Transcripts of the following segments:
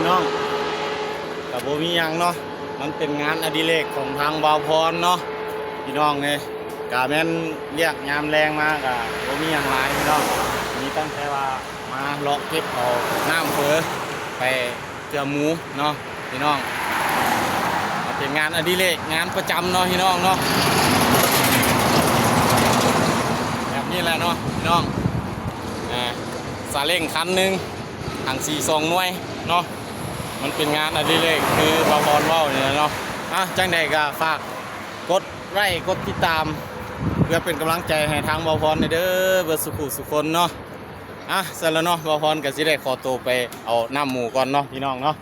น้องกับโบมียังเนาะมันเป็นงานอดิเรกของทางบ่าวพรเนาะพี่น้องเลยกะแม่นเรียกยามแรงมากกะโบมียังหลายพี่น้องมีตั้งแต่ว่ามาเลาะเก็บเอาน้ำเฟ้อไปเจือหมูเนาะพี่น้องเป็นงานอดิเรกงานประจำเนาะพี่น้องเนาะแบบนี้แหละเนาะพี่น้องซาเล้งคันหนึ่งถัง42 หน่วยเนาะมันเป็นงานอดิเรกคือบ่าวพรเว้าเนี่ยเนาะจังใดก็ฝากกดไลค์กดติดตามเพื่อเป็นกำลังใจให้ทางบ่าวพรเด้อเบิดสุขุสุคนเนาะเสร็จแล้วเนาะบ่าวพรก็สิได้ขอตัวไปเอาน้ำหมูก่อนเนาะพี่น้องเนาะ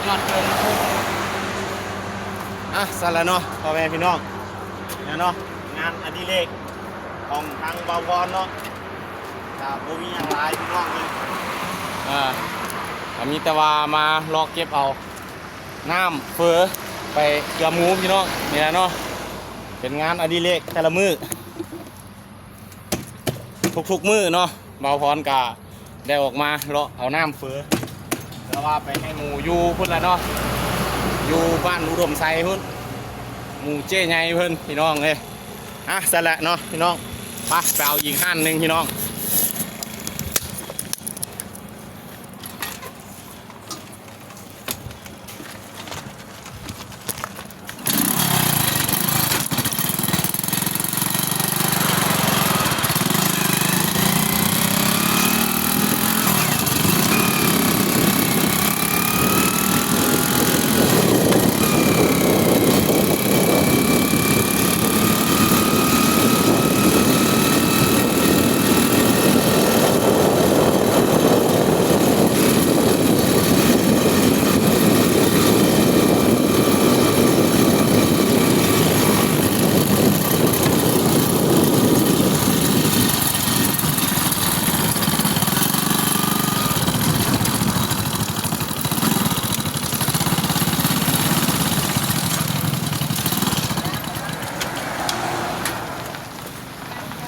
ยอดเกินสารเนาะพ่อแม่พี่น้องเนี่ยเนาะงานอดิเรกของทางบ่าวพรเนาะกับโบมีอย่างไรพี่น้องเลยมีแต่ว่ามาลอกเก็บเอาน้ำเฟ้อไปเกลือหมูพี่น้องเนี่ยเนาะเป็นงานอดิเรกแต่ละมือทุกมือเนาะบ่าวพรก็ได้ออกมาเลาะเอาน้ำเฟ้อแล้วว่าไปให้หมูอยู่พุ่นละเนาะอยู่บ้านอุดมไซพุ่นหมูเจ๊ใหญ่เพิ่นพี่น้องเลยเสร็จแล้วเนาะพี่น้องไปเอาอีกหั่นหนึ่งพี่น้อง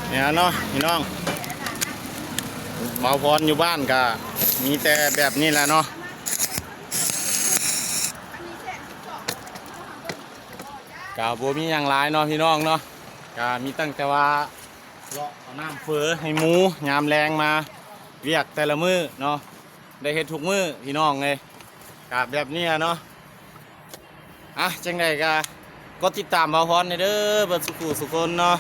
เนี่ยเนาะพี่น้องบ่าวพรอยู่บ้านก็มีแต่แบบนี้แหละเนาะกะบ่มีอย่างไรเนาะพี่น้องเนาะกะมีตั้งแต่ว่าเลาะเอาน้ำเฟ้อให้หมูยามแรงมาเรียกแต่ละมือเนาะได้เฮ็ดทุกมือพี่น้องเลยกะแบบนี้เนาะจังใดกะก็ติดตามบ่าวพรเด้อเบิดสุขคนเนาะ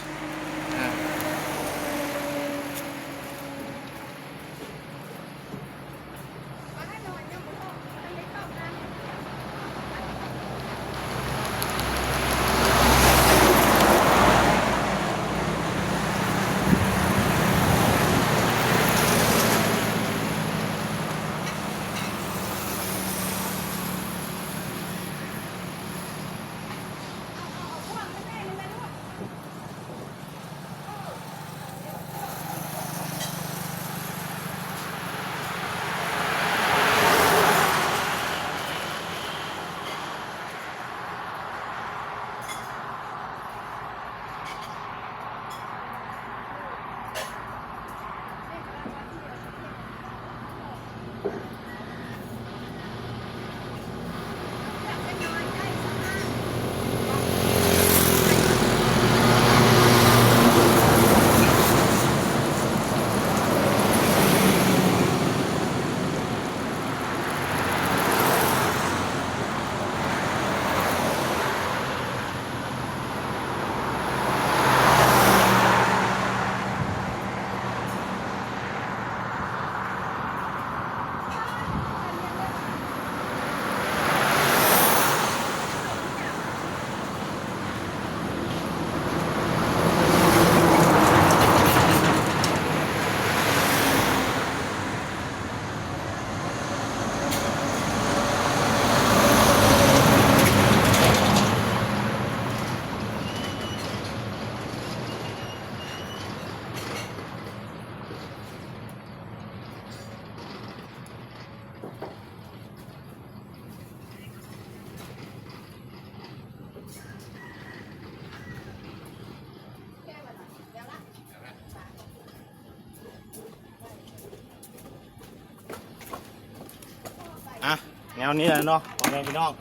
วนี้แหละเนาะพ่อแม่พี่น้อง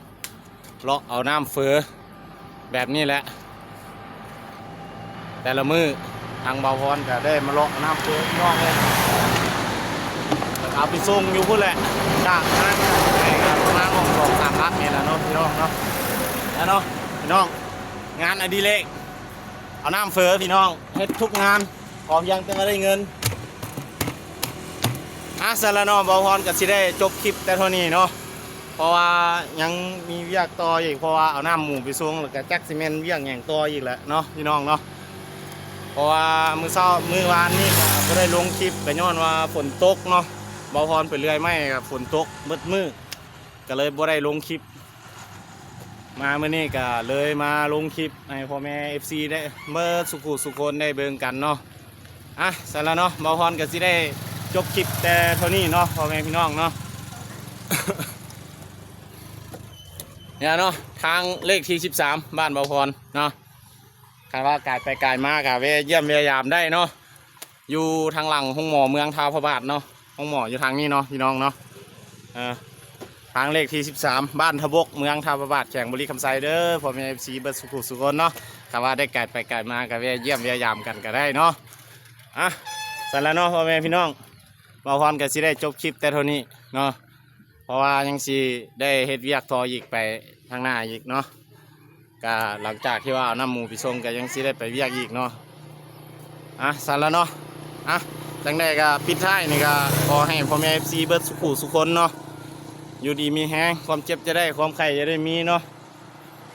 เลาะเอาน้ำเฟ้อแบบนี้แหละแต่ละมือทางเบาพรก็ได้มาเลาะน้ำเฟ้อพี่น้องเลยเอาไปส่งอยู่พุ่นแหละจากนั้นไอ้ครับประมาณ2-3 ลักนี่แหละเนาะพี่น้องเนาะแล้วเนาะพี่น้องงานอดิเรกเอาน้ำเฟ้อพี่น้องเฮ็ดทุกงานพร้อมยังจะมาได้เงินสารนอเบาพรก็สิได้จบคลิปแต่เท่านี้เนาะเพราะว่ายังมีเวียกต่ออีกเพราะว่าเอาน้ำหมูไปส่งแล้วก็จักซีเมนต์เวียกอย่างต่ออีกแหละเนาะพี่น้องเนาะเพราะว่ามื้อวานนี่ก็ได้ลงคลิปก็ย้อนว่าฝนตกเนาะเบาพรไปเรื่อยไม่กับฝนตกมืดก็เลยบ่ได้ลงคลิปมาเมื่อนี้ก็เลยมาลงคลิปให้พ่อแม่ FC ได้เมื่อสุขคนได้เบิ่งกันเนาะเสร็จแล้วเนาะเบาพรก็สิได้จบคลิปแต่เท่านี้เนาะพ่อแม่พี่น้องเนาะ เนี่ยเนาะทางเลขที่13บ้านเบาพรเนาะคาดว่ากายไปกายมากะเวเยี่ยมเวียยามได้เนาะอยู่ทางหลังห้องหมอเมืองท้าวพระบาทเนาะห้องหมออยู่ทางนี้เนาะพี่น้องเนาะทางเลขที่13บ้านทบกเมืองท้าวพระบาทแข่งบุรีคำไซเดอร์พ่อแม่ FC เบิร์ดสุขคนเนาะคาดว่าได้กายไปกายมากะเวเยี่ยมเวียยามกันก็ได้เนาะเสร็จแล้วเนาะพ่อแม่พี่น้องเบาพรก็สิได้จบคลิปแต่เท่านี้เนาะเพราะว่ายังสิได้เฮ็ดเวียกต่ออีกไปทางหน้าอีกเนาะก็หลังจากที่ว่าเอาน้ำหมูไปส่งก็ยังสิได้ไปเวียกอีกเนาะเสร็จแล้วเนาะจังได้ก็ปิดท้ายนี่ก็ขอให้พ่อแม่ FC เบิดสุขคนเนาะอยู่ดีมีแฮงความเจ็บจะได้ความไข้จะได้มีเนาะ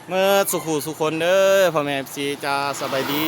เมื่อสุขคนเด้อพ่อแม่ FC จะสบายดี